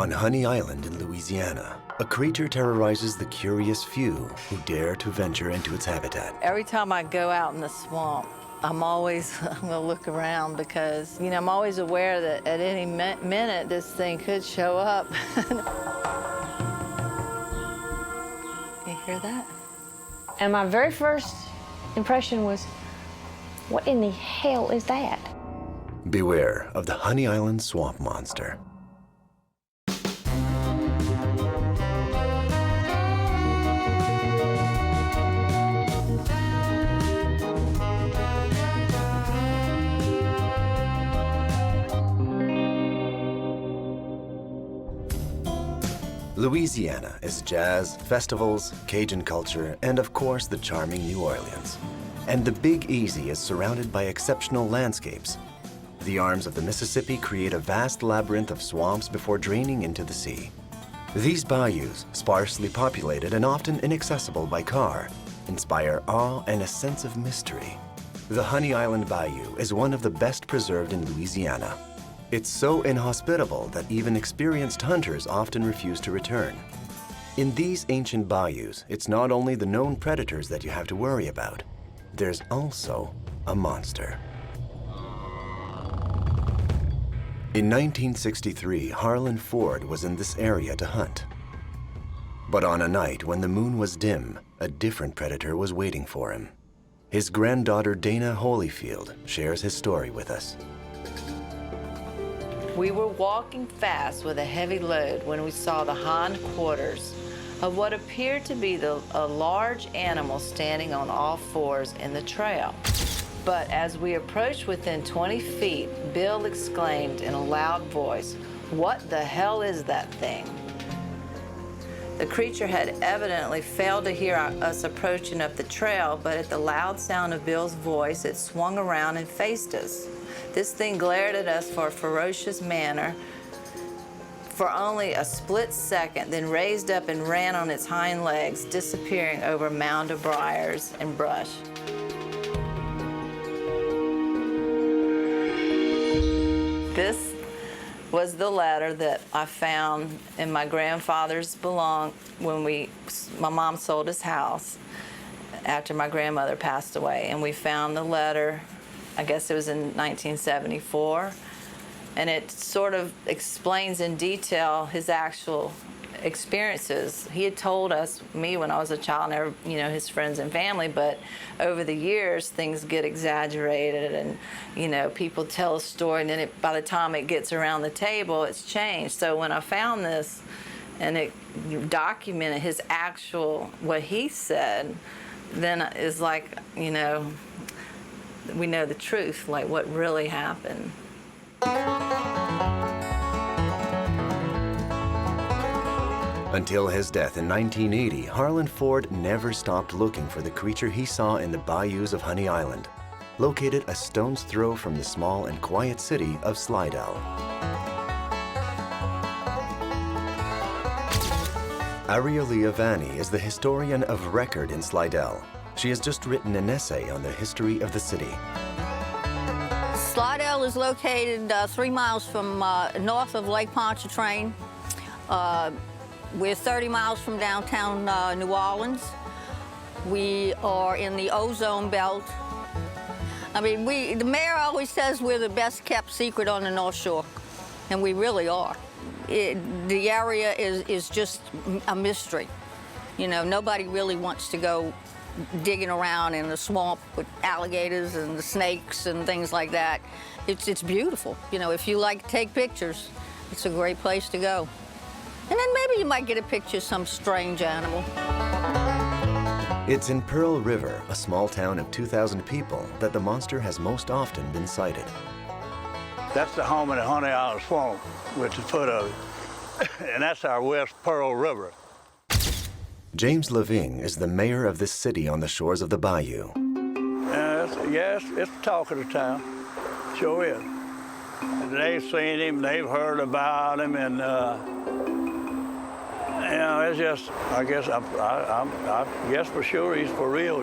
On Honey Island in Louisiana, a creature terrorizes the curious few who dare to venture into its habitat. Every time I go out in the swamp, I'm always gonna look around because, I'm always aware that at any minute this thing could show up. You hear that? And my very first impression was, what in the hell is that? Beware of the Honey Island swamp monster. Louisiana is jazz, festivals, Cajun culture, and of course the charming New Orleans. And the Big Easy is surrounded by exceptional landscapes. The arms of the Mississippi create a vast labyrinth of swamps before draining into the sea. These bayous, sparsely populated and often inaccessible by car, inspire awe and a sense of mystery. The Honey Island Bayou is one of the best preserved in Louisiana. It's so inhospitable that even experienced hunters often refuse to return. In these ancient bayous, it's not only the known predators that you have to worry about. There's also a monster. In 1963, Harlan Ford was in this area to hunt. But on a night when the moon was dim, a different predator was waiting for him. His granddaughter Dana Holyfield shares his story with us. We were walking fast with a heavy load when we saw the hindquarters of what appeared to be a large animal standing on all fours in the trail. But as we approached within 20 feet, Bill exclaimed in a loud voice, "What the hell is that thing?" The creature had evidently failed to hear us approaching up the trail, but at the loud sound of Bill's voice, it swung around and faced us. This thing glared at us for a ferocious manner for only a split second, then raised up and ran on its hind legs, disappearing over a mound of briars and brush. This was the letter that I found in my grandfather's when my mom sold his house after my grandmother passed away, and we found the letter. I guess it was in 1974, and it sort of explains in detail his actual experiences. He had told me when I was a child, never, his friends and family, but over the years, things get exaggerated and, people tell a story, and then by the time it gets around the table, it's changed. So when I found this and it documented his what he said, then it's like, we know the truth, like what really happened. Until his death in 1980, Harlan Ford never stopped looking for the creature he saw in the bayous of Honey Island, located a stone's throw from the small and quiet city of Slidell. Ariolia Vanni is the historian of record in Slidell. She has just written an essay on the history of the city. Slidell is located 3 miles from north of Lake Pontchartrain. We're 30 miles from downtown New Orleans. We are in the ozone belt. I mean, the mayor always says we're the best kept secret on the North Shore, and we really are. The area is just a mystery. Nobody really wants to go digging around in the swamp with alligators and the snakes and things like that. It's beautiful. If you like to take pictures, it's a great place to go. And then maybe you might get a picture of some strange animal. It's in Pearl River, a small town of 2,000 people, that the monster has most often been sighted. That's the home of the Honey Island Swamp, which is foot of it. And that's our West Pearl River. James Levine is the mayor of this city on the shores of the bayou. Yes, it's the talk of the town. Sure is. They've seen him, they've heard about him, and it's just, I guess for sure he's for real,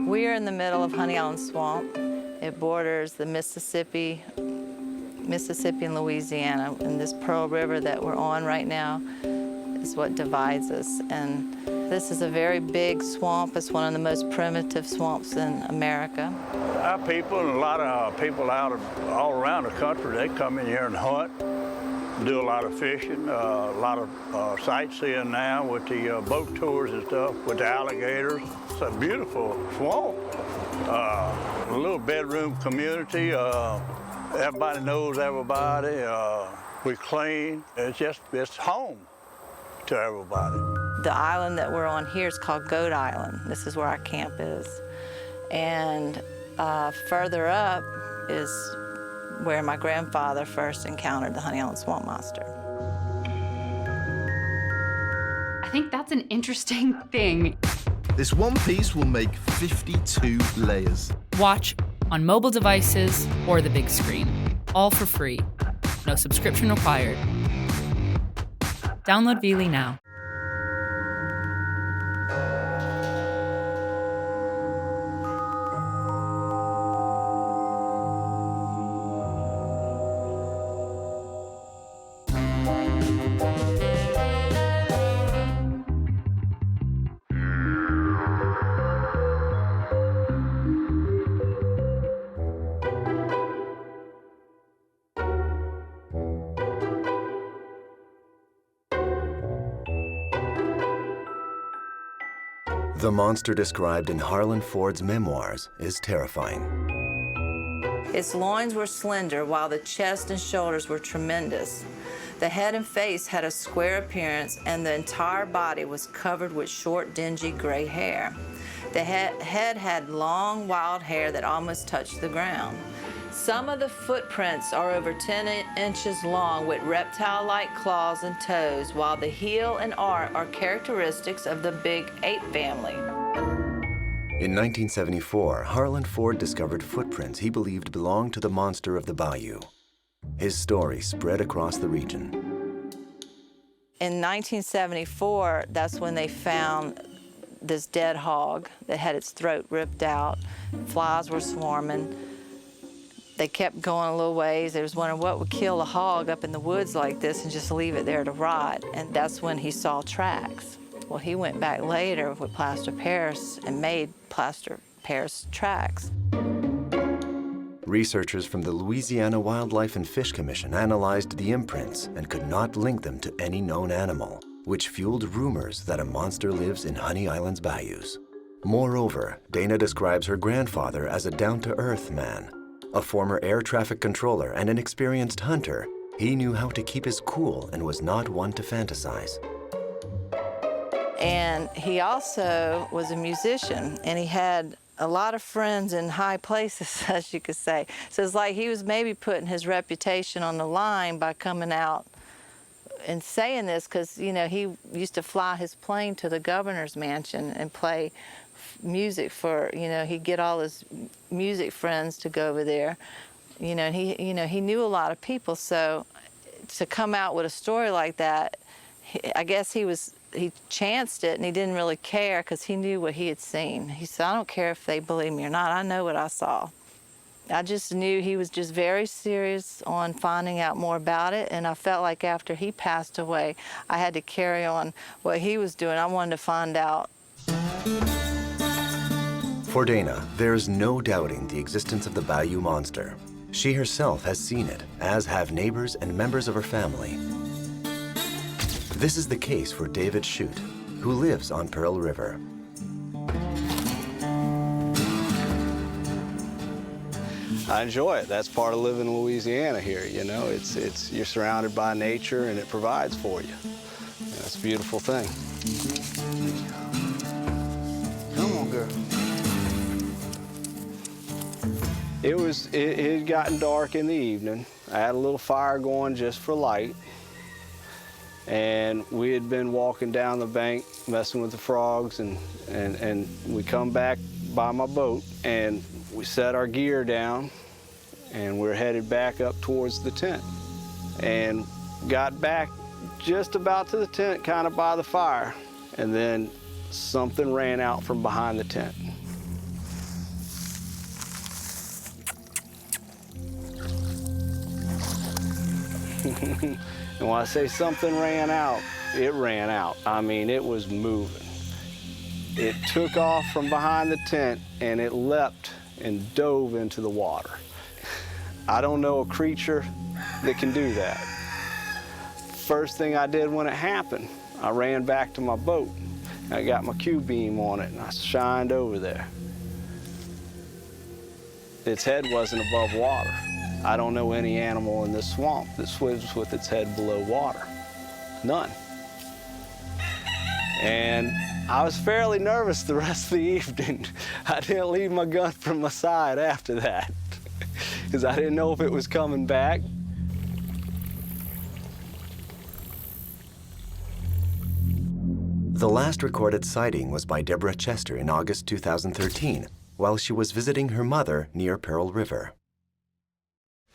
We are in the middle of Honey Island Swamp. It borders the Mississippi Mississippi and Louisiana, and this Pearl River that we're on right now is what divides us. And this is a very big swamp. It's one of the most primitive swamps in America. Our people and a lot of people all around the country, they come in here and hunt, do a lot of fishing, a lot of sightseeing now with the boat tours and stuff, with the alligators. It's a beautiful swamp. A little bedroom community. Everybody knows everybody. We clean. It's home to everybody. The island that we're on here is called Goat Island. This is where our camp is. And further up is where my grandfather first encountered the Honey Island Swamp Monster. I think that's an interesting thing. This one piece will make 52 layers. Watch on mobile devices or the big screen. All for free. No subscription required. Download Veely now. The monster described in Harlan Ford's memoirs is terrifying. Its loins were slender, while the chest and shoulders were tremendous. The head and face had a square appearance, and the entire body was covered with short, dingy gray hair. The head had long, wild hair that almost touched the ground. Some of the footprints are over 10 inches long with reptile-like claws and toes, while the heel and arm are characteristics of the big ape family. In 1974, Harlan Ford discovered footprints he believed belonged to the monster of the bayou. His story spread across the region. In 1974, that's when they found this dead hog that had its throat ripped out. Flies were swarming. They kept going a little ways. They was wondering what would kill a hog up in the woods like this and just leave it there to rot. And that's when he saw tracks. Well, he went back later with plaster Paris and made plaster Paris tracks. Researchers from the Louisiana Wildlife and Fish Commission analyzed the imprints and could not link them to any known animal, which fueled rumors that a monster lives in Honey Island's bayous. Moreover, Dana describes her grandfather as a down-to-earth man. A former air traffic controller and an experienced hunter, he knew how to keep his cool and was not one to fantasize. And he also was a musician, and he had a lot of friends in high places, as you could say. So it's like he was maybe putting his reputation on the line by coming out and saying this, because, you know, he used to fly his plane to the governor's mansion and play music for, you know, he'd get all his music friends to go over there, you know, and he knew a lot of people. So to come out with a story like that, I guess he chanced it, and he didn't really care because he knew what he had seen. He said, I don't care if they believe me or not, I know what I saw. I just knew he was just very serious on finding out more about it, and I felt like after he passed away, I had to carry on what he was doing. I wanted to find out. For Dana, there's no doubting the existence of the bayou monster. She herself has seen it, as have neighbors and members of her family. This is the case for David Shute, who lives on Pearl River. I enjoy it. That's part of living in Louisiana here, you know. You're surrounded by nature and it provides for you. That's a beautiful thing. Come on, girl. It had gotten dark in the evening. I had a little fire going just for light. And we had been walking down the bank, messing with the frogs, and we come back by my boat, and we set our gear down, and we're headed back up towards the tent. And got back just about to the tent, kind of by the fire, and then something ran out from behind the tent. And when I say something ran out, it ran out. I mean, it was moving. It took off from behind the tent and it leapt and dove into the water. I don't know a creature that can do that. First thing I did when it happened, I ran back to my boat. I got my Q-beam on it and I shined over there. Its head wasn't above water. I don't know any animal in this swamp that swims with its head below water. None. And I was fairly nervous the rest of the evening. I didn't leave my gun from my side after that because I didn't know if it was coming back. The last recorded sighting was by Deborah Chester in August 2013, while she was visiting her mother near Pearl River.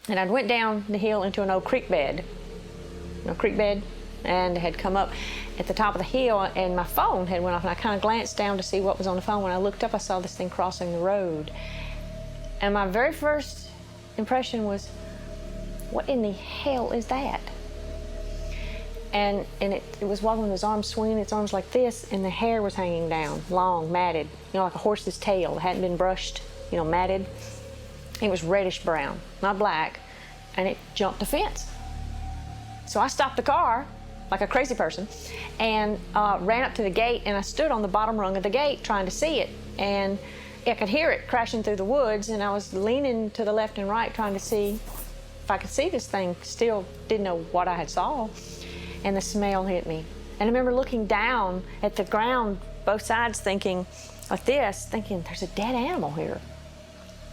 And I went down the hill into an old creek bed, and had come up at the top of the hill, and my phone had went off, and I kind of glanced down to see what was on the phone. When I looked up, I saw this thing crossing the road. And my very first impression was, what in the hell is that? And it was walking with his arms swinging, its arms like this, and the hair was hanging down, long, matted, like a horse's tail. It hadn't been brushed, matted. It was reddish brown, not black, and it jumped the fence. So I stopped the car, like a crazy person, and ran up to the gate, and I stood on the bottom rung of the gate trying to see it. And I could hear it crashing through the woods, and I was leaning to the left and right trying to see if I could see this thing. Still didn't know what I had saw. And the smell hit me. And I remember looking down at the ground, both sides, thinking like this, thinking there's a dead animal here.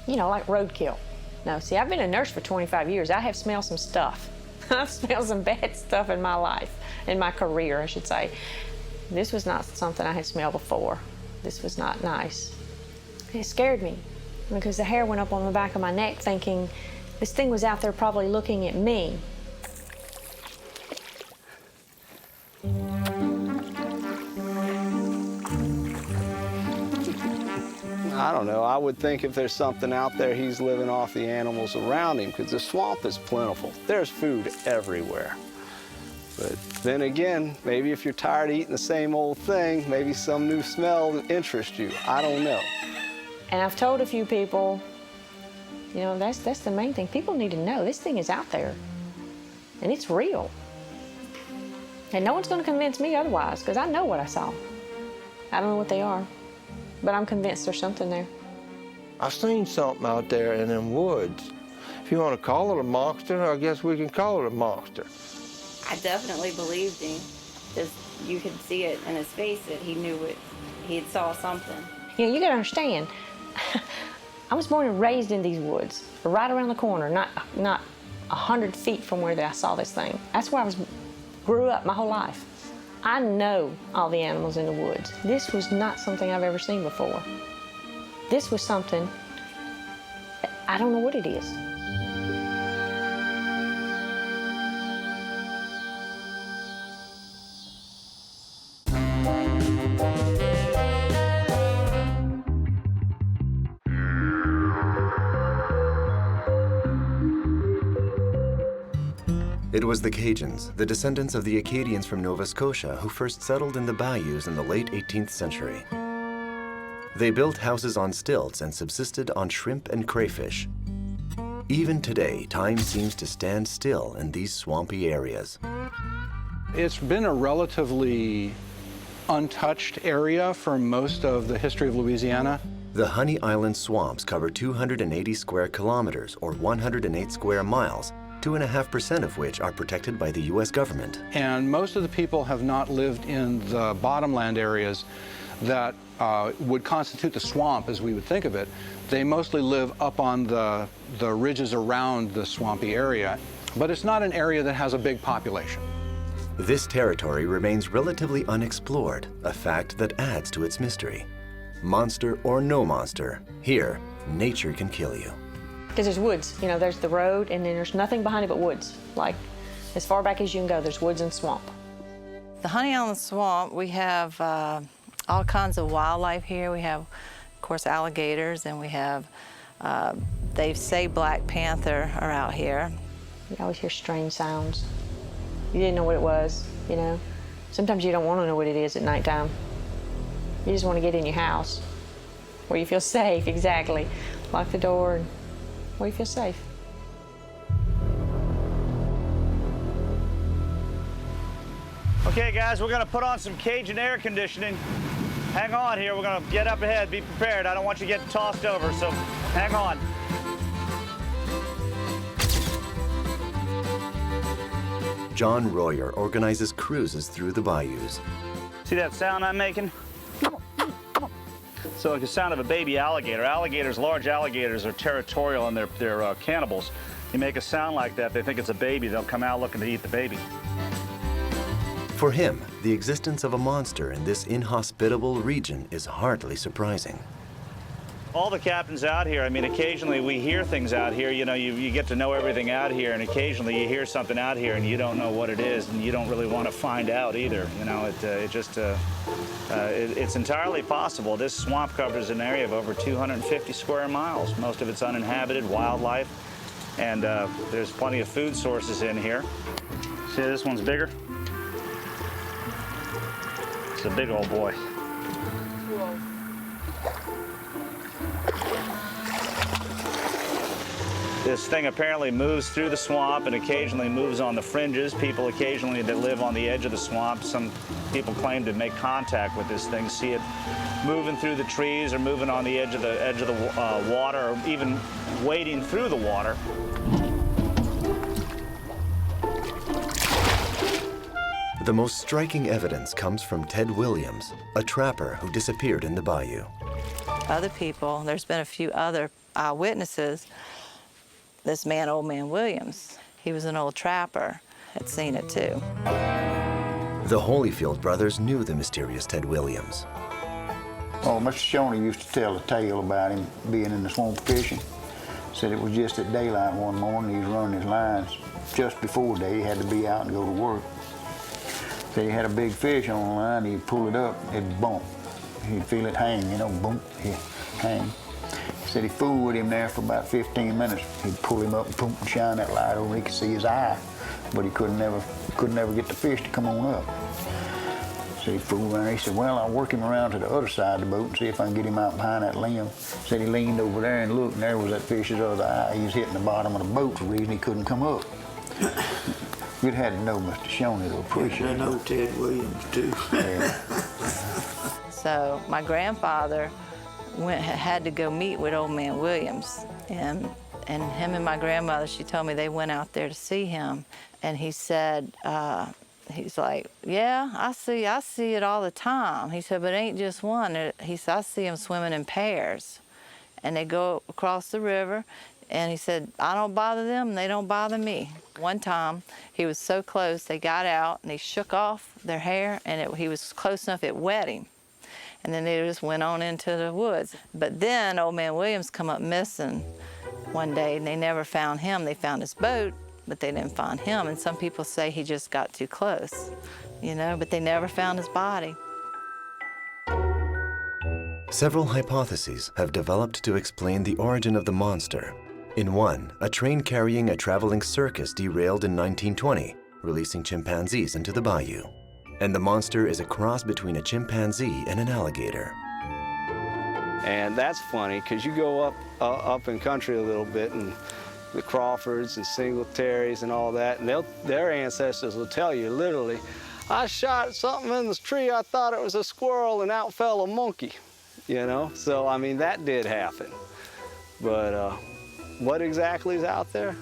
Like roadkill. No, see, I've been a nurse for 25 years. I have smelled some stuff. I've smelled some bad stuff in my life, in my career, I should say. This was not something I had smelled before. This was not nice. It scared me because the hair went up on the back of my neck, thinking this thing was out there probably looking at me. I don't know. I would think if there's something out there, he's living off the animals around him because the swamp is plentiful. There's food everywhere. But then again, maybe if you're tired of eating the same old thing, maybe some new smell that interests you. I don't know. And I've told a few people, that's the main thing. People need to know this thing is out there, and it's real. And no one's going to convince me otherwise because I know what I saw. I don't know what they are. But I'm convinced there's something there. I've seen something out there in them woods. If you want to call it a monster, I guess we can call it a monster. I definitely believed him. Just you could see it in his face that he knew it. He had saw something. You got to understand, I was born and raised in these woods, right around the corner, not 100 feet from where I saw this thing. That's where I grew up my whole life. I know all the animals in the woods. This was not something I've ever seen before. This was something, I don't know what it is. It was the Cajuns, the descendants of the Acadians from Nova Scotia, who first settled in the bayous in the late 18th century. They built houses on stilts and subsisted on shrimp and crayfish. Even today, time seems to stand still in these swampy areas. It's been a relatively untouched area for most of the history of Louisiana. The Honey Island swamps cover 280 square kilometers, or 108 square miles, 2.5% of which are protected by the U.S. government. And most of the people have not lived in the bottomland areas that would constitute the swamp as we would think of it. They mostly live up on the ridges around the swampy area, but it's not an area that has a big population. This territory remains relatively unexplored, a fact that adds to its mystery. Monster or no monster, here, nature can kill you. Because there's woods, there's the road, and then there's nothing behind it but woods. Like, as far back as you can go, there's woods and swamp. The Honey Island Swamp, we have all kinds of wildlife here. We have, of course, alligators, and we have, they say black panther are out here. You always hear strange sounds. You didn't know what it was, you know. Sometimes you don't want to know what it is at nighttime. You just want to get in your house where you feel safe, exactly. Lock the door and where you feel safe. Okay, guys, we're gonna put on some Cajun air conditioning. Hang on here, we're gonna get up ahead, be prepared. I don't want you to get tossed over, so hang on. John Royer organizes cruises through the bayous. See that sound I'm making? So it's the sound of a baby alligator. Alligators, large alligators, are territorial and they're cannibals. You make a sound like that, they think it's a baby, they'll come out looking to eat the baby. For him, the existence of a monster in this inhospitable region is hardly surprising. All the captains out here, I mean, occasionally we hear things out here. You know, you get to know everything out here, and occasionally you hear something out here and you don't know what it is, and you don't really want to find out either. You know, it's entirely possible. This swamp covers an area of over 250 square miles. Most of it's uninhabited, wildlife, and there's plenty of food sources in here. See, this one's bigger. It's a big old boy. Whoa. This thing apparently moves through the swamp and occasionally moves on the fringes. People occasionally that live on the edge of the swamp, some people claim to make contact with this thing, see it moving through the trees or moving on the edge of the water, or even wading through the water. The most striking evidence comes from Ted Williams, a trapper who disappeared in the bayou. Other people, there's been a few other eyewitnesses. This man, Old Man Williams, he was an old trapper, had seen it too. The Holyfield brothers knew the mysterious Ted Williams. Oh, Mr. Shawnee used to tell a tale about him being in the swamp fishing. Said it was just at daylight one morning, he was running his lines. Just before day, he had to be out and go to work. Said he had a big fish on the line, he'd pull it up, it'd bump. He'd feel it hang, you know, boom, he'd hang. Said he fooled with him there for about 15 minutes. He'd pull him up and boom, and shine that light over, he could see his eye, but he could never get the fish to come on up. So he fooled around. He said, well, I'll work him around to the other side of the boat and see if I can get him out behind that limb. Said he leaned over there and looked, and there was that fish's other eye. He was hitting the bottom of the boat for the reason he couldn't come up. You'd had to know Mr. Shawnee to appreciate it. I know Ted Williams, too. Yeah. So my grandfather had to go meet with Old Man Williams, and him and my grandmother, she told me they went out there to see him, and he said, he's like, yeah, I see it all the time. He said, but it ain't just one. He said, I see them swimming in pairs, and they go across the river, and he said, I don't bother them, and they don't bother me. One time, he was so close, they got out, and he shook off their hair, and he was close enough, it wet him. And then they just went on into the woods. But then Old Man Williams come up missing one day, and they never found him. They found his boat, but they didn't find him. And some people say he just got too close, you know, but they never found his body. Several hypotheses have developed to explain the origin of the monster. In one, a train carrying a traveling circus derailed in 1920, releasing chimpanzees into the bayou. And the monster is a cross between a chimpanzee and an alligator. And that's funny, because you go up in country a little bit, and the Crawfords and Singletaries and all that, and their ancestors will tell you literally, I shot something in this tree, I thought it was a squirrel, and out fell a monkey, you know? So, I mean, that did happen. But what exactly is out there?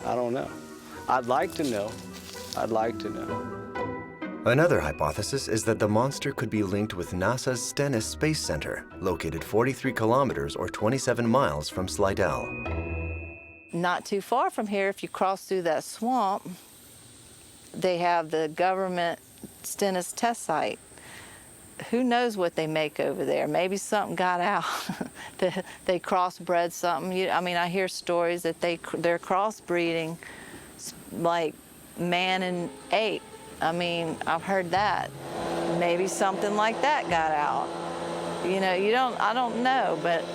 I don't know. I'd like to know. I'd like to know. Another hypothesis is that the monster could be linked with NASA's Stennis Space Center, located 43 kilometers or 27 miles from Slidell. Not too far from here, if you cross through that swamp, they have the government Stennis test site. Who knows what they make over there? Maybe something got out. They crossbred something. I mean, I hear stories that they're crossbreeding, like man and ape. I mean, I've heard that. Maybe something like that got out. You know, I don't know, but,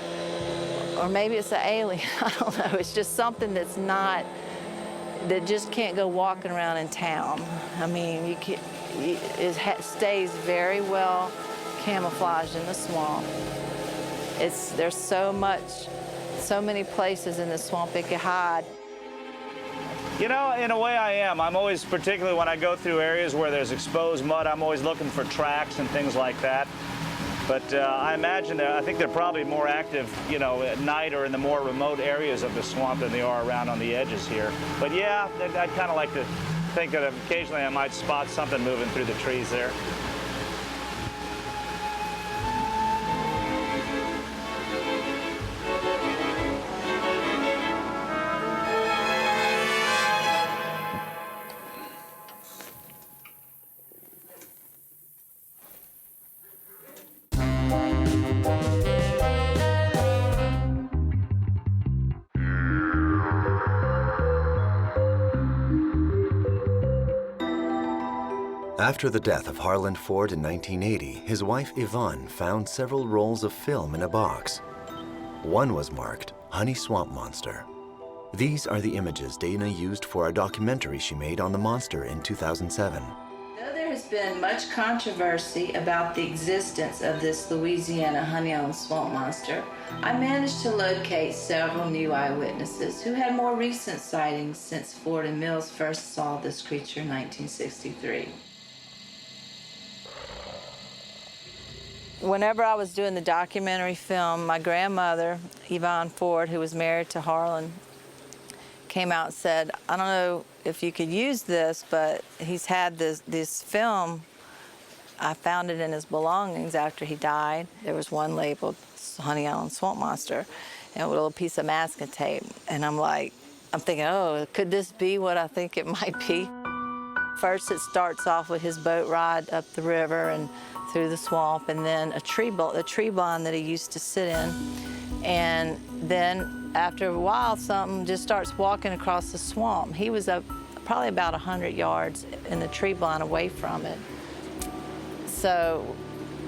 or maybe it's an alien, I don't know. It's just something that's not, that just can't go walking around in town. I mean, it stays very well camouflaged in the swamp. There's so many places in the swamp it could hide. You know, in a way I am. I'm always, particularly when I go through areas where there's exposed mud, I'm always looking for tracks and things like that. But I imagine that I think they're probably more active, you know, at night or in the more remote areas of the swamp than they are around on the edges here. But yeah, I'd kind of like to think that occasionally I might spot something moving through the trees there. After the death of Harland Ford in 1980, his wife Yvonne found several rolls of film in a box. One was marked Honey Swamp Monster. These are the images Dana used for a documentary she made on the monster in 2007. Though there has been much controversy about the existence of this Louisiana honey-owned swamp monster, I managed to locate several new eyewitnesses who had more recent sightings since Ford and Mills first saw this creature in 1963. Whenever I was doing the documentary film, my grandmother, Yvonne Ford, who was married to Harland, came out and said, I don't know if you could use this, but he's had this film. I found it in his belongings after he died. There was one labeled Honey Island Swamp Monster and a little piece of masking tape. And I'm thinking, oh, could this be what I think it might be? First, it starts off with his boat ride up the river and through the swamp, and then a tree blind that he used to sit in. And then after a while, something just starts walking across the swamp. He was up probably about 100 yards in the tree blind away from it. So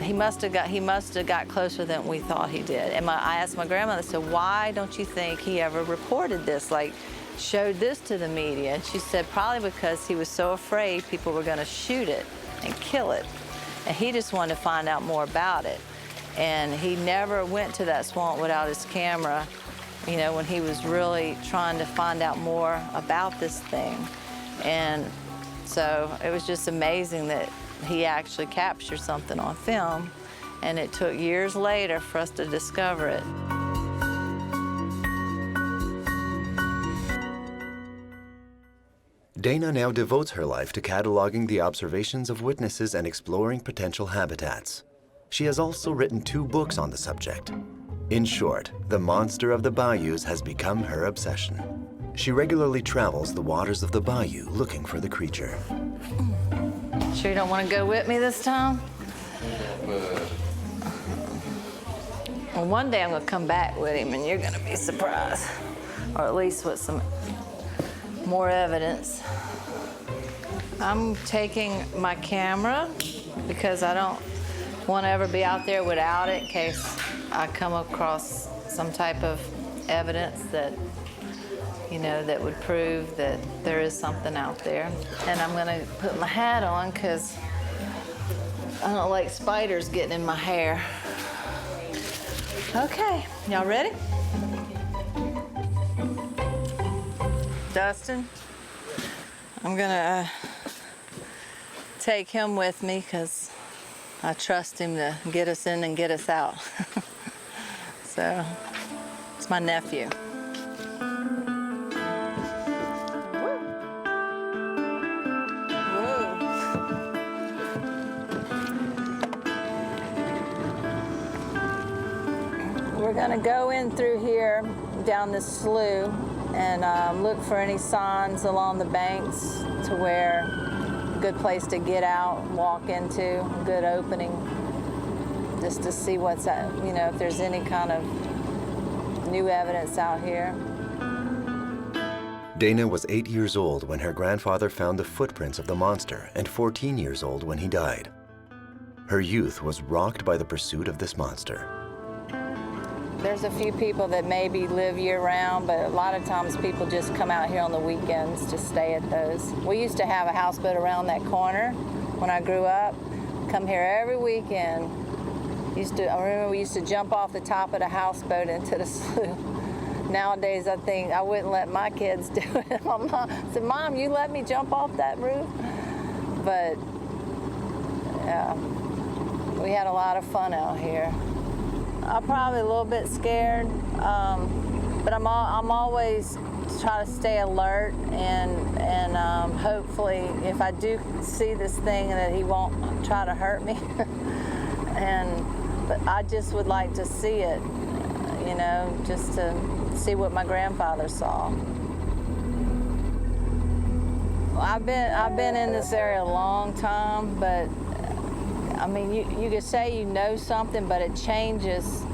he must have got closer than we thought he did. And I asked my grandmother, I said, why don't you think he ever reported this, like showed this to the media? And she said, probably because he was so afraid people were gonna shoot it and kill it. And he just wanted to find out more about it. And he never went to that swamp without his camera, you know, when he was really trying to find out more about this thing. And so it was just amazing that he actually captured something on film, and it took years later for us to discover it. Dana now devotes her life to cataloging the observations of witnesses and exploring potential habitats. She has also written 2 books on the subject. In short, the monster of the bayous has become her obsession. She regularly travels the waters of the bayou looking for the creature. Sure you don't want to go with me this time? Well, one day I'm going to come back with him and you're going to be surprised. Or at least with some more evidence. I'm taking my camera because I don't want to ever be out there without it in case I come across some type of evidence that, you know, that would prove that there is something out there. And I'm going to put my hat on because I don't like spiders getting in my hair. Okay, y'all ready? Dustin, I'm gonna take him with me because I trust him to get us in and get us out. So, it's my nephew. We're gonna go in through here, down this slough, and look for any signs along the banks to where a good place to get out, walk into, a good opening, just to see what's at, you know, if there's any kind of new evidence out here. Dana was 8 years old when her grandfather found the footprints of the monster and 14 years old when he died. Her youth was rocked by the pursuit of this monster. There's a few people that maybe live year-round, but a lot of times people just come out here on the weekends to stay at those. We used to have a houseboat around that corner when I grew up. Come here every weekend. I remember we used to jump off the top of the houseboat into the slough. Nowadays, I think I wouldn't let my kids do it. My mom said, "Mom, you let me jump off that roof?" But yeah, we had a lot of fun out here. I'm probably a little bit scared, but I'm always try to stay alert and hopefully if I do see this thing that he won't try to hurt me. But I just would like to see it, you know, just to see what my grandfather saw. I've been in this area a long time, but I mean, you could say you know something, but it changes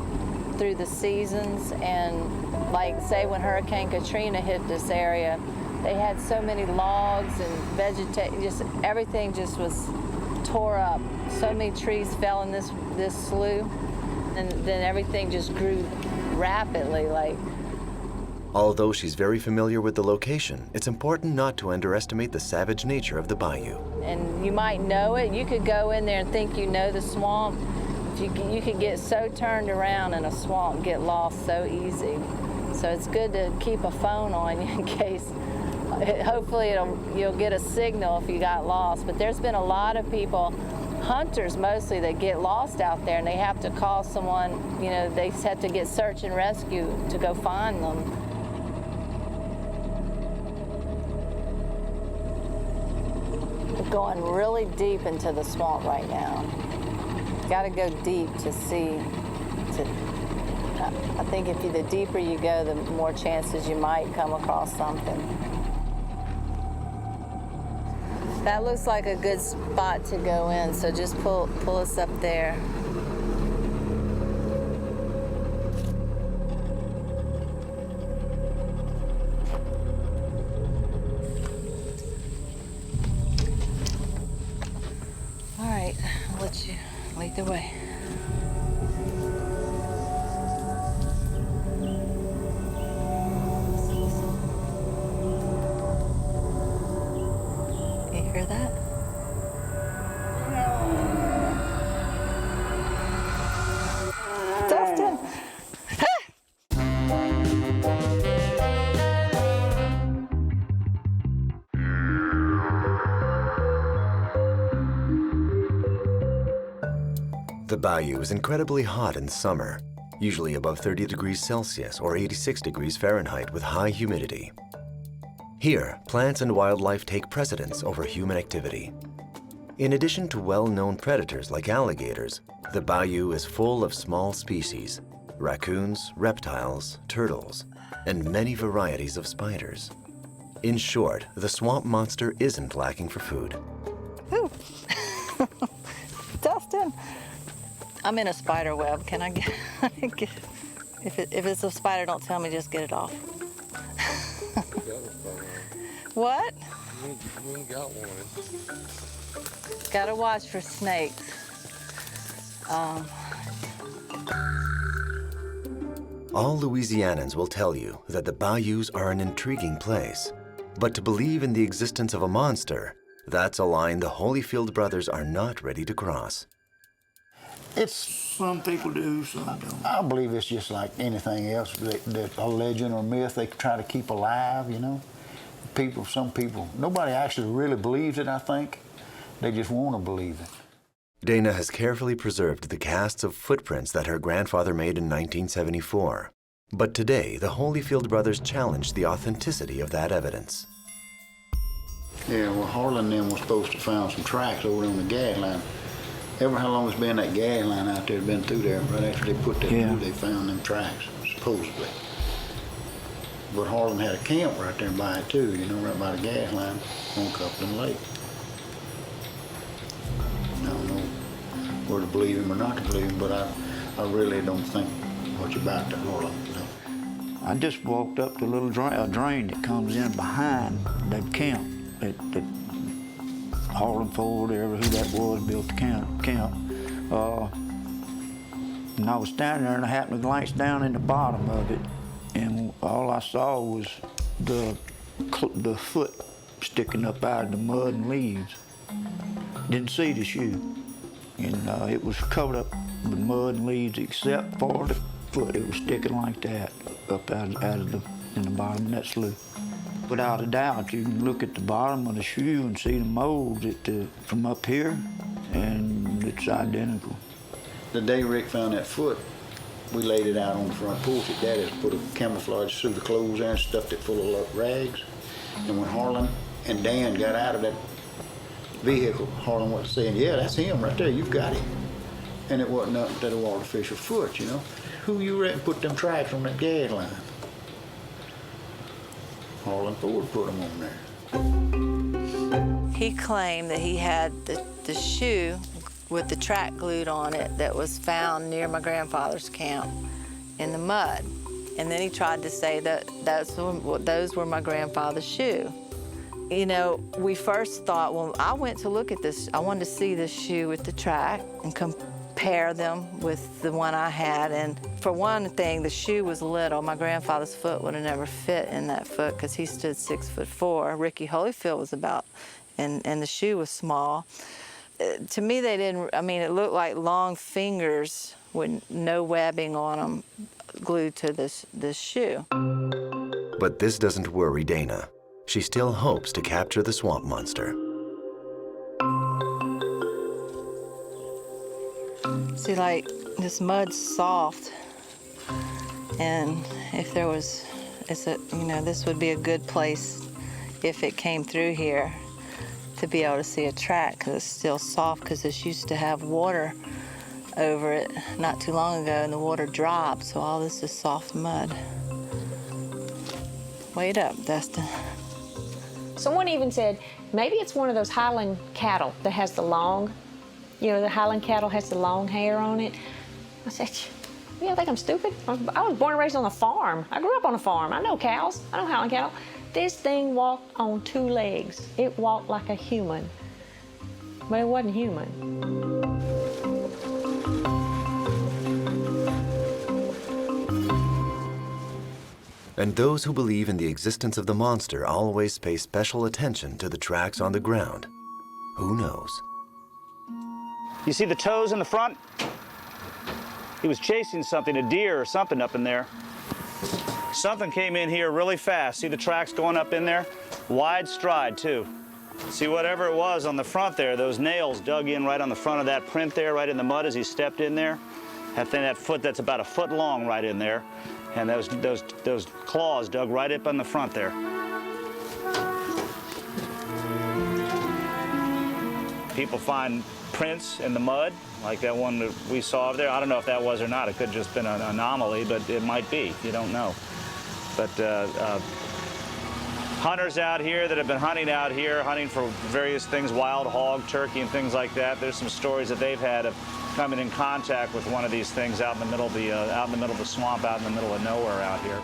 through the seasons. And like, say when Hurricane Katrina hit this area, they had so many logs and vegetation, just everything just was tore up. So many trees fell in this slough, and then everything just grew rapidly. Like. Although she's very familiar with the location, it's important not to underestimate the savage nature of the bayou. And you might know it. You could go in there and think you know the swamp. You could get so turned around in a swamp and get lost so easy. So it's good to keep a phone on you in case. Hopefully you'll get a signal if you got lost. But there's been a lot of people, hunters mostly, that get lost out there and they have to call someone, you know, they have to get search and rescue to go find them. We're going really deep into the swamp right now. Got to go deep to see. I think the deeper you go, the more chances you might come across something. That looks like a good spot to go in, so just pull us up there. All right, I'll let you lead the way. Hear that? Dustin! The bayou is incredibly hot in summer, usually above 30 degrees Celsius or 86 degrees Fahrenheit with high humidity. Here, plants and wildlife take precedence over human activity. In addition to well-known predators like alligators, the bayou is full of small species, raccoons, reptiles, turtles, and many varieties of spiders. In short, the swamp monster isn't lacking for food. Ooh. Dustin! I'm in a spider web. Can I get if it's a spider, don't tell me, just get it off. What? You ain't got one. Gotta watch for snakes. All Louisianans will tell you that the bayous are an intriguing place. But to believe in the existence of a monster, that's a line the Holyfield brothers are not ready to cross. Some people do, some don't. I believe it's just like anything else that a legend or myth they try to keep alive, you know. Some people, nobody actually really believes it, I think. They just want to believe it. Dana has carefully preserved the casts of footprints that her grandfather made in 1974. But today, the Holyfield brothers challenged the authenticity of that evidence. Yeah, well, Harlan and them was supposed to find some tracks over on the gas line. Ever how long it's been that gas line out there, been through there, right after they put that through, they found them tracks, supposedly. But Harlan had a camp right there by it too, you know, right by the gas line on Coupland Lake. I don't know whether to believe him or not to believe him, but I really don't think much about that Harlan. No. I just walked up to a little drain that comes in behind that camp that Harlan Ford, whoever who that was, built the camp. And I was standing there and I happened to glance down in the bottom of it, and all I saw was the foot sticking up out of the mud and leaves. Didn't see the shoe. And it was covered up with mud and leaves except for the foot. It was sticking like that up out of in the bottom of that slough. Without a doubt, you can look at the bottom of the shoe and see the molds from up here, and it's identical. The day Rick found that foot, we laid it out on the front porch at Daddy's, put a camouflage suit of clothes in, stuffed it full of rags. And when Harlan and Dan got out of that vehicle, Harlan was saying, yeah, that's him right there, you've got him. And it wasn't nothing but an artificial foot, you know. Who you reckon put them tracks on that gag line? Harlan Ford put them on there. He claimed that he had the shoe with the track glued on it that was found near my grandfather's camp in the mud. And then he tried to say that those were my grandfather's shoe. You know, we first thought, well, I went to look at this, I wanted to see this shoe with the track and compare them with the one I had. And for one thing, the shoe was little. My grandfather's foot would have never fit in that foot because he stood 6'4". Ricky Holyfield was about, and the shoe was small. To me, they didn't, I mean, it looked like long fingers with no webbing on them glued to this shoe. But this doesn't worry Dana. She still hopes to capture the swamp monster. See, like, this mud's soft, and if there was, you know, this would be a good place if it came through here to be able to see a track, because it's still soft, because this used to have water over it not too long ago, and the water dropped, so all this is soft mud. Wait up, Dustin. Someone even said, maybe it's one of those Highland cattle that has the long, you know, the Highland cattle has the long hair on it. I said, you think I'm stupid? I was born and raised on a farm. I grew up on a farm. I know cows. I know Highland cattle. This thing walked on 2 legs. It walked like a human, but it wasn't human. And those who believe in the existence of the monster always pay special attention to the tracks on the ground. Who knows? You see the toes in the front? He was chasing something, a deer or something up in there. Something came in here really fast. See the tracks going up in there? Wide stride, too. See, whatever it was on the front there, those nails dug in right on the front of that print there, right in the mud as he stepped in there. That foot that's about a foot long right in there. And those claws dug right up on the front there. People find prints in the mud, like that one that we saw over there. I don't know if that was or not. It could have just been an anomaly, but it might be. You don't know. But hunters out here that have been hunting out here, hunting for various things, wild hog, turkey, and things like that, there's some stories that they've had of coming in contact with one of these things out in the middle of the swamp, out in the middle of nowhere out here.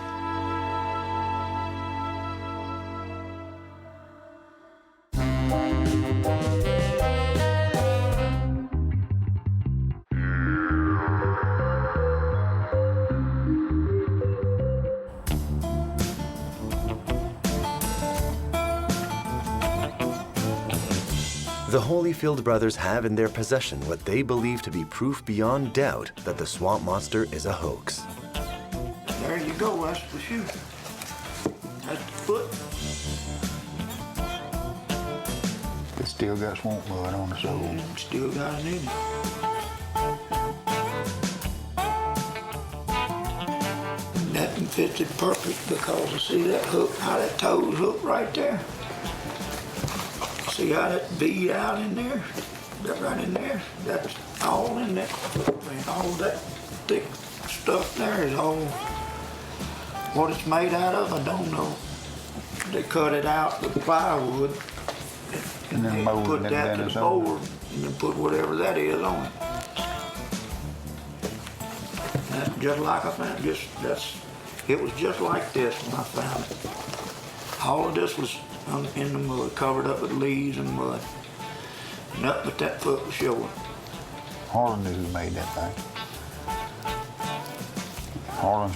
The Holyfield brothers have in their possession what they believe to be proof beyond doubt that the swamp monster is a hoax. There you go, that's the shoe. That's the foot. It still got swamp mud on the sole. Still got it in it. Nothing fits it perfect because you see that hook, how that toe's hooked right there. See how that bead out in there? That right in there? That's all in that. And all that thick stuff there is all what it's made out of, I don't know. They cut it out with plywood and then put that to the board and then put whatever that is on it. That's just like I found it was just like this when I found it. All of this was in the mud, covered up with leaves and mud. Nothing but that foot was showing. Harlan knew who made that thing. Harlan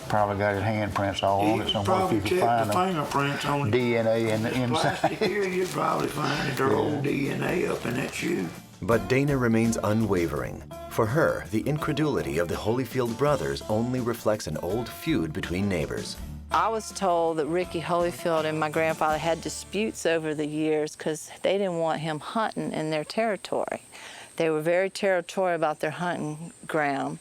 probably got his handprints all on it somewhere. Probably If you check find the the fingerprints on it. DNA in the inside. Plastic here, you'd probably find it, their old DNA up in that shoe. But Dana remains unwavering. For her, the incredulity of the Holyfield brothers only reflects an old feud between neighbors. I was told that Ricky Holyfield and my grandfather had disputes over the years because they didn't want him hunting in their territory. They were very territorial about their hunting ground.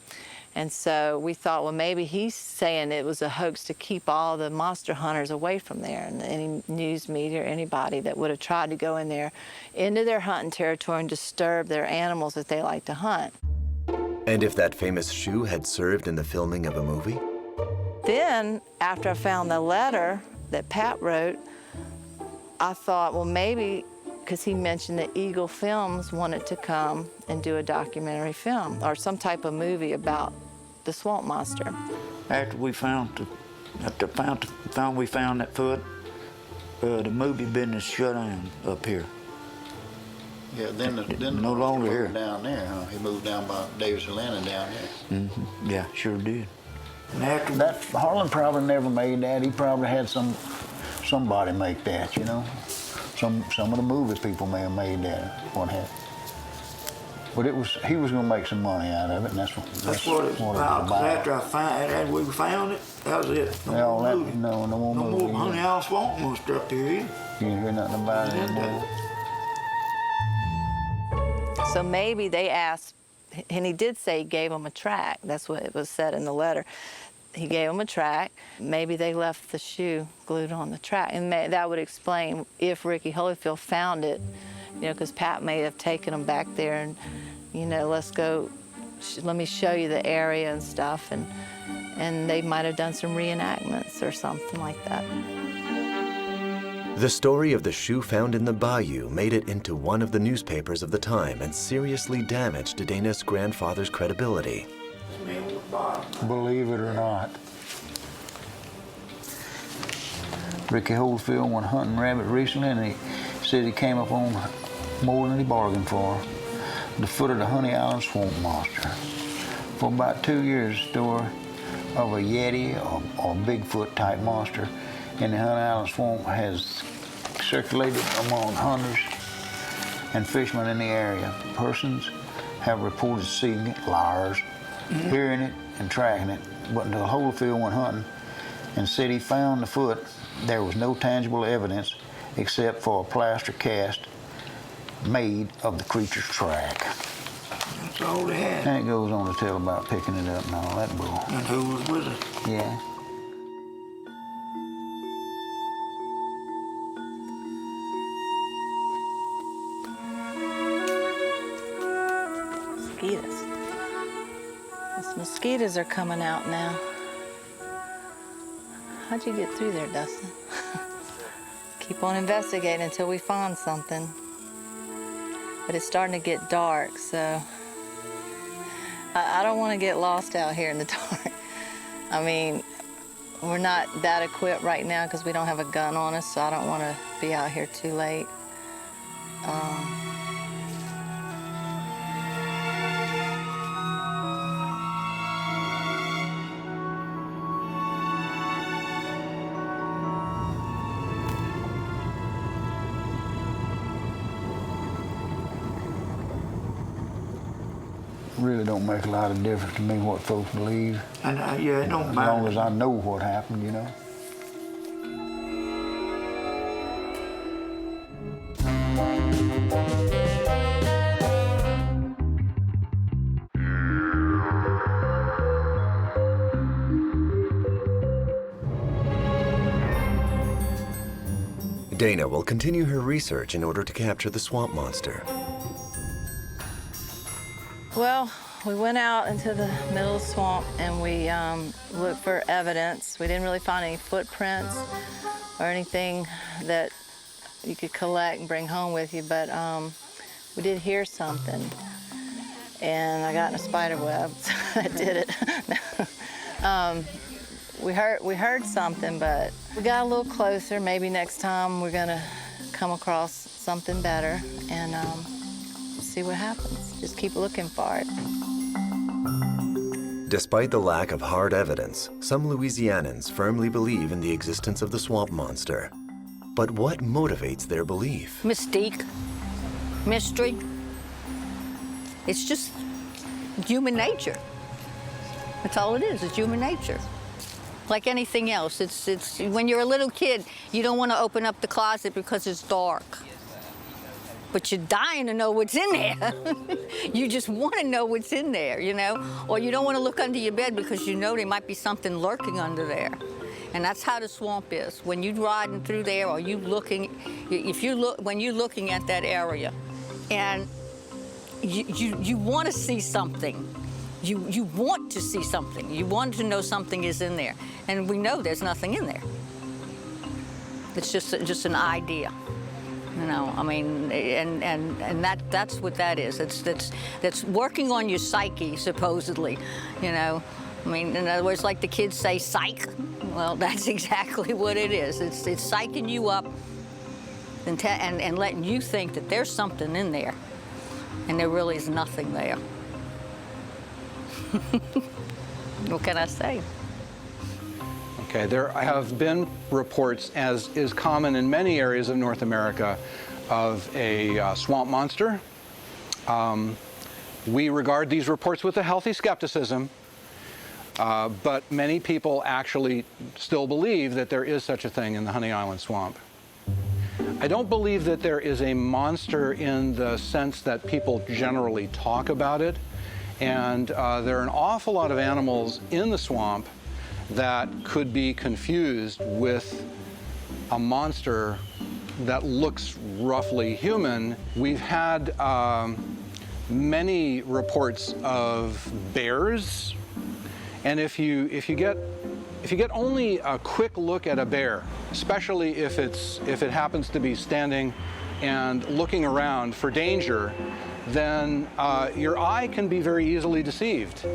And so we thought, well, maybe he's saying it was a hoax to keep all the monster hunters away from there. And any news media or anybody that would have tried to go in there into their hunting territory and disturb their animals that they like to hunt. And if that famous shoe had served in the filming of a movie? Then, after I found the letter that Pat wrote, I thought, well, maybe, because he mentioned that Eagle Films wanted to come and do a documentary film or some type of movie about the swamp monster. After we found that foot, the movie business shut down up here. Yeah, then the No longer here. down there, huh? He moved down by Davis Atlanta down there. Mm-hmm. Yeah, sure did. And after That Harlan probably never made that. He probably had somebody make that, you know. Some of the movie people may have made that. What happened? But he was going to make some money out of it, and that's what it's about. 'Cause after we found it, that was it. No more movie. Honey Owl Swamp Monster up here either. You didn't hear nothing about it anymore. So maybe they asked, and he did say he gave them a track. That's what it was said in the letter. He gave them a track. Maybe they left the shoe glued on the track. And that would explain if Ricky Holyfield found it, you know, because Pat may have taken them back there and, you know, let's go, let me show you the area and stuff. And they might have done some reenactments or something like that. The story of the shoe found in the bayou made it into one of the newspapers of the time and seriously damaged Dana's grandfather's credibility. Believe it or not, Ricky Holyfield went hunting rabbit recently, and he said he came up on more than he bargained for. The foot of the Honey Island Swamp Monster. For about 2 years, the story of a Yeti or Bigfoot type monster in the Honey Island Swamp has circulated among hunters and fishermen in the area. Persons have reported seeing it, liars, hearing it and tracking it, but until Holyfield went hunting and said he found the foot, there was no tangible evidence except for a plaster cast made of the creature's track. That's all they had. And it goes on to tell about picking it up and all that bull. And who was with it? Yeah. Mosquitoes. Those mosquitoes are coming out now. How'd you get through there, Dustin? Keep on investigating until we find something. But it's starting to get dark, so I don't want to get lost out here in the dark. I mean, we're not that equipped right now because we don't have a gun on us, so I don't want to be out here too late. Really don't make a lot of difference to me what folks believe. And yeah, it don't As matter. long as I know what happened, you know. Dana will continue her research in order to capture the swamp monster. Well, we went out into the middle of the swamp and we looked for evidence. We didn't really find any footprints or anything that you could collect and bring home with you, but we did hear something. And I got in a spider web, so I did it. We heard something, but we got a little closer. Maybe next time we're gonna come across something better and see what happens. Just keep looking for it. Despite the lack of hard evidence, some Louisianans firmly believe in the existence of the swamp monster. But what motivates their belief? Mystique, mystery. It's just human nature. That's all it is, it's human nature. Like anything else, it's when you're a little kid, you don't want to open up the closet because it's dark. But you're dying to know what's in there. You just want to know what's in there, you know? Or you don't want to look under your bed because you know there might be something lurking under there. And that's how the swamp is. When you're riding through there, or you looking, when you're looking at that area, and you want to see something. You want to see something. You want to know something is in there. And we know there's nothing in there. It's just an idea. You know, I mean, and that's what that is. That's working on your psyche, supposedly, you know. I mean, in other words, like the kids say, psych. Well, that's exactly what it is. It's psyching you up and letting you think that there's something in there, and there really is nothing there. What can I say? Okay, there have been reports, as is common in many areas of North America, of a swamp monster. We regard these reports with a healthy skepticism, but many people actually still believe that there is such a thing in the Honey Island swamp. I don't believe that there is a monster in the sense that people generally talk about it, and there are an awful lot of animals in the swamp that could be confused with a monster that looks roughly human. We've had many reports of bears, and if you get only a quick look at a bear, especially if it happens to be standing and looking around for danger, then your eye can be very easily deceived.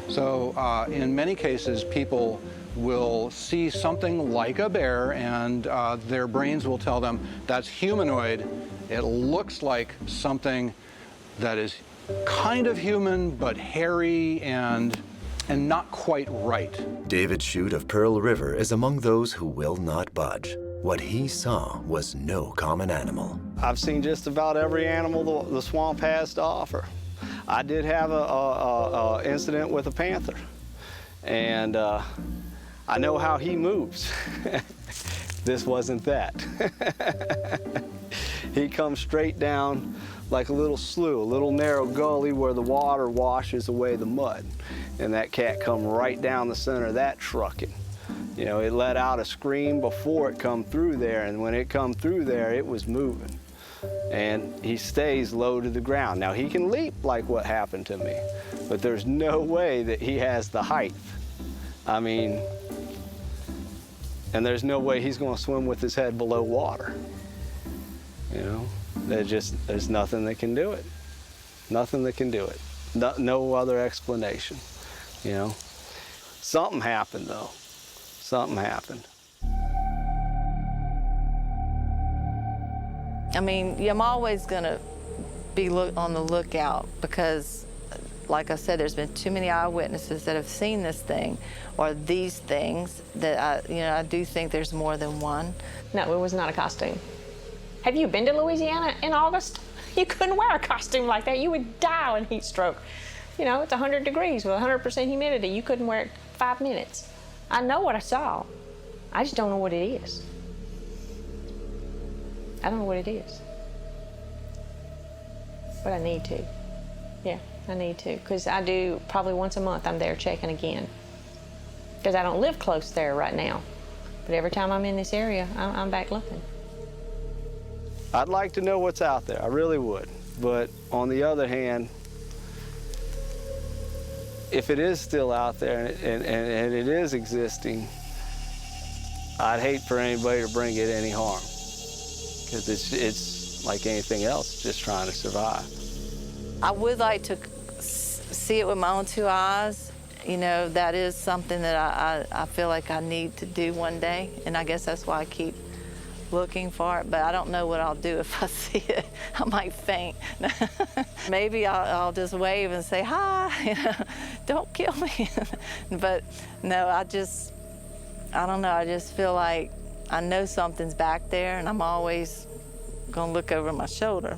So in many cases, people will see something like a bear, and their brains will tell them that's humanoid. It looks like something that is kind of human, but hairy and not quite right. David Shute of Pearl River is among those who will not budge. What he saw was no common animal. I've seen just about every animal the swamp has to offer. I did have a incident with a panther, and I know how he moves. This wasn't that. He comes straight down like a little slough, a little narrow gully where the water washes away the mud. And that cat come right down the center of that trucking. You know, it let out a scream before it come through there, and when it come through there, it was moving. And he stays low to the ground. Now, he can leap like what happened to me, but there's no way that he has the height. I mean, and there's no way he's gonna swim with his head below water. You know, there's nothing that can do it. Nothing that can do it. No other explanation, you know. Something happened, though. Something happened. I mean, I'm always gonna be on the lookout because, like I said, there's been too many eyewitnesses that have seen this thing or these things that I do think there's more than one. No, it was not a costume. Have you been to Louisiana in August? You couldn't wear a costume like that. You would die in heat stroke. You know, it's 100 degrees with 100% humidity. You couldn't wear it 5 minutes. I know what I saw. I just don't know what it is. I don't know what it is. But I need to. Yeah, I need to. Because I do, probably once a month, I'm there checking again. Because I don't live close there right now. But every time I'm in this area, I'm back looking. I'd like to know what's out there, I really would. But on the other hand, if it is still out there and it is existing, I'd hate for anybody to bring it any harm. Because it's like anything else, just trying to survive. I would like to see it with my own 2 eyes. You know, that is something that I feel like I need to do one day, and I guess that's why I keep looking for it, but I don't know what I'll do if I see it. I might faint. Maybe I'll just wave and say hi, you know, don't kill me. But no, I don't know, I just feel like I know something's back there, and I'm always gonna look over my shoulder.